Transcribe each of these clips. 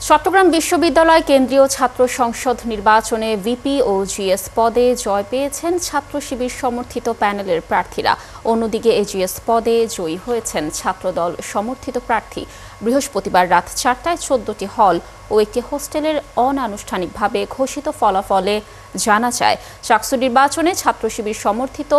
চট্টগ্রাম বিশ্ববিদ্যালয় কেন্দ্রীয় ছাত্র সংসদ নির্বাচনে ভিপি ও জিএস পদে জয় পেয়েছেন ছাত্র শিবির সমর্থিত প্যানেলের প্রার্থীরা। অন্যদিকে এজিএস পদে জয়ী হয়েছেন ছাত্রদল সমর্থিত প্রার্থী। বৃহস্পতিবার রাত 4টায় 14টি হল ও একটি হোস্টেলের অনানুষ্ঠানিকভাবে ঘোষিত ফলাফলে জানা যায়, চাকসু নির্বাচনে ছাত্র শিবির সমর্থিত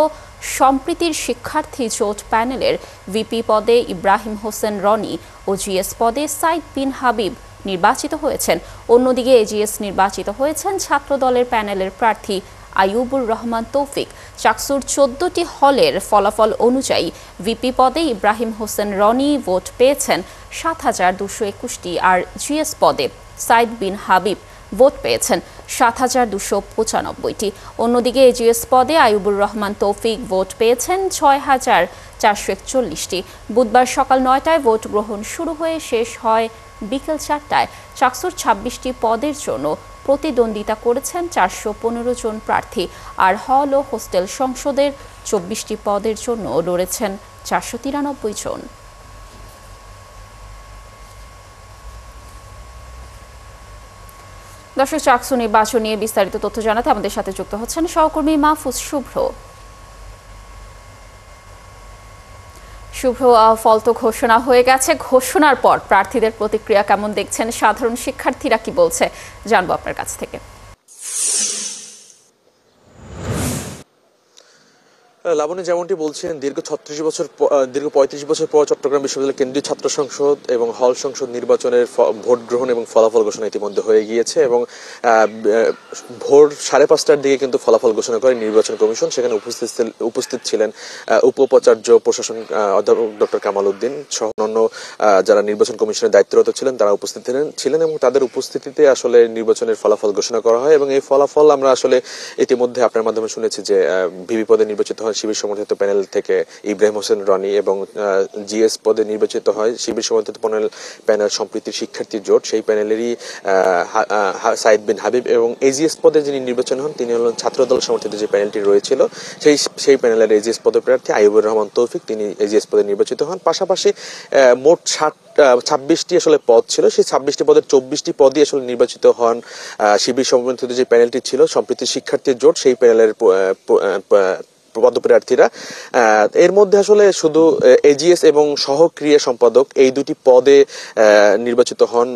সম্প্রীতির শিক্ষার্থী জোট প্যানেলের ভিপি পদে ইব্রাহিম হোসেন রনি ও জিএস পদে সাইদ বিন হাবিব নির্বাচিত হয়েছেন। অন্যদিকে এজিএস নির্বাচিত হয়েছেন ছাত্রদলের প্যানেলের প্রার্থী আইয়ুবুর রহমান তৌফিক। চাকসুর 14টি হলের ফলাফল অনুযায়ী ভিপি পদে ইব্রাহিম হোসেন রনি ভোট পেয়েছেন 7,221টি, আর জিএস পদে সাইদ বিন হাবিব ভোট পেয়েছেন 7,295টি। অন্যদিকে এজিএস পদে আইয়ুবুর রহমান তৌফিক ভোট পেয়েছেন 6,441টি। বুধবার সকাল 9টায় ভোট গ্রহণ শুরু হয়ে শেষ হয় বিকেল 4টায়। চাকসুর 26টি পদের জন্য প্রতিদ্বন্দ্বিতা করেছেন 415 জন প্রার্থী, আর হল ও হোস্টেল সংসদের 24টি পদের জন্য লড়েছেন 493 জন। দর্শক, চাকসু নির্বাচন নিয়ে বিস্তারিত তথ্য জানাতে আমাদের সাথে যুক্ত হচ্ছেন সহকর্মী মাহফুজ শুভ্র। শুভ্র, ফল তো ঘোষণা হয়ে গেছে, ঘোষণার পর প্রার্থীদের প্রতিক্রিয়া কেমন দেখছেন, সাধারণ শিক্ষার্থীরা কি বলছে, জানবো আপনার কাছ থেকে। লাবণী, যেমনটি বলছিলেন, দীর্ঘ 35 বছর পর চট্টগ্রাম বিশ্ববিদ্যালয় কেন্দ্রীয় ছাত্র সংসদ এবং হল সংসদ নির্বাচনের ভোট গ্রহণ এবং ফলাফল ঘোষণা ইতিমধ্যে হয়ে গিয়েছে এবং ভোর 5:30টার দিকে কিন্তু ফলাফল ঘোষণা করে নির্বাচন কমিশন। সেখানে উপস্থিত ছিলেন উপাচার্য প্রশাসন অধ্যাপক ডক্টর কামাল উদ্দিন সহ অন্যান্য যারা নির্বাচন কমিশনের দায়িত্বরত ছিলেন তারা উপস্থিত ছিলেন এবং তাদের উপস্থিতিতে আসলে নির্বাচনের ফলাফল ঘোষণা করা হয়। এবং এই ফলাফল আমরা আসলে ইতিমধ্যে আপনার মাধ্যমে শুনেছি যে ভিপি পদে নির্বাচিত হয় শিবির সমর্থিত প্যানেল থেকে ইব্রাহিম হোসেন রনি এবং জিএস পদে নির্বাচিত হয় শিবির সমর্থিত প্যানেল সম্প্রীতির শিক্ষার্থী জোট, সেই প্যানেলেরই সাইদ বিন হাবিব। এবং এজিএস পদে যিনি নির্বাচন হন তিনি হলেন ছাত্রদল সমর্থিত যে প্যানেলটি রয়েছিল সেই প্যানেলের এজিএস পদের প্রার্থী আইয়ুবুর রহমান তৌফিক, তিনি এজিএস পদে নির্বাচিত হন। পাশাপাশি মোট 26টি আসলে পদ ছিল, সেই 26টি পদের 24টি পদই আসলে নির্বাচিত হন শিবির সমর্থিত যে প্যানেলটি ছিল সম্প্রীতির শিক্ষার্থী জোট, সেই প্যানেলের পদপ্রার্থীরা। এর মধ্যে আসলে শুধু এজিএস এবং সহক্রিয়া সম্পাদক এই দুটি পদে নির্বাচিত হন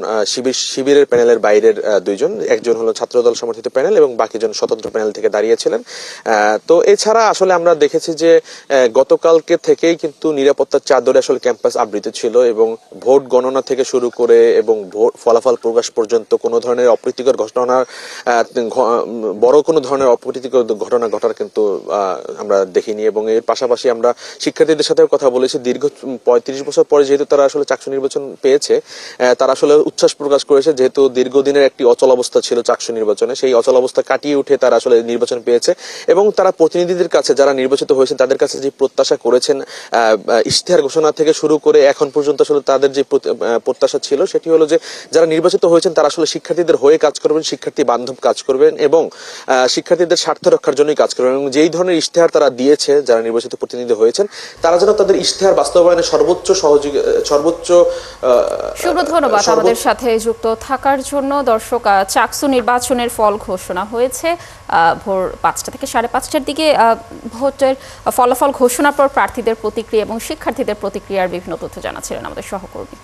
শিবিরের প্যানেলের বাইরের দুইজন, একজন হলো ছাত্রদল সমর্থিত প্যানেল এবং বাকিজন স্বতন্ত্র প্যানেল থেকে দাঁড়িয়েছিলেন। তো এছাড়া আসলে আমরা দেখেছি যে গতকালকে থেকেই কিন্তু নিরাপত্তার চাদরে আসলে ক্যাম্পাস আবৃত ছিল এবং ভোট গণনা থেকে শুরু করে এবং ফলাফল প্রকাশ পর্যন্ত কোনো ধরনের অপ্রীতিকর ঘটনার বড় কোনো ধরনের অপ্রীতিকর ঘটনা ঘটার কিন্তু আমরা দেখিনি। এবং এর পাশাপাশি আমরা শিক্ষার্থীদের সাথেও কথা বলেছি, দীর্ঘ 35 বছর পরে যেহেতু তারা আসলে চাকসু নির্বাচন পেয়েছে, তারা আসলে উচ্ছ্বাস প্রকাশ করেছে, যেহেতু দীর্ঘদিনের একটি অচল অবস্থা ছিল চাকসু নির্বাচনে, সেই অচল অবস্থা কাটিয়ে উঠে তারা আসলে নির্বাচন পেয়েছে। এবং তারা প্রতিনিধিদের কাছে, যারা নির্বাচিত হয়েছেন তাদের কাছে যে প্রত্যাশা করেছেন, ইশতেহার ঘোষণা থেকে শুরু করে এখন পর্যন্ত আসলে তাদের যে প্রত্যাশা ছিল সেটি হলো যে যারা নির্বাচিত হয়েছেন তারা আসলে শিক্ষার্থীদের হয়ে কাজ করবেন, শিক্ষার্থী বান্ধব কাজ করবেন এবং শিক্ষার্থীদের স্বার্থ রক্ষার জন্যই কাজ করবেন। এবং যেই ধরনের ইশতেহার তারা দিয়েছে, যারা নির্বাচিত প্রতিনিধি হয়েছেন, তারা যেন তাদের ইশতেহার বাস্তবায়নে সর্বোচ্চ ধন্যবাদ আমাদের সাথে যুক্ত থাকার জন্য। দর্শক, চাকসু নির্বাচনের ফল ঘোষণা হয়েছে ভোর 5টা থেকে 5:30টার দিকে। ভোটের ফলাফল ঘোষণার পর প্রার্থীদের প্রতিক্রিয়া এবং শিক্ষার্থীদের প্রতিক্রিয়ার বিভিন্ন তথ্য জানাচ্ছিলেন আমাদের সহকর্মী।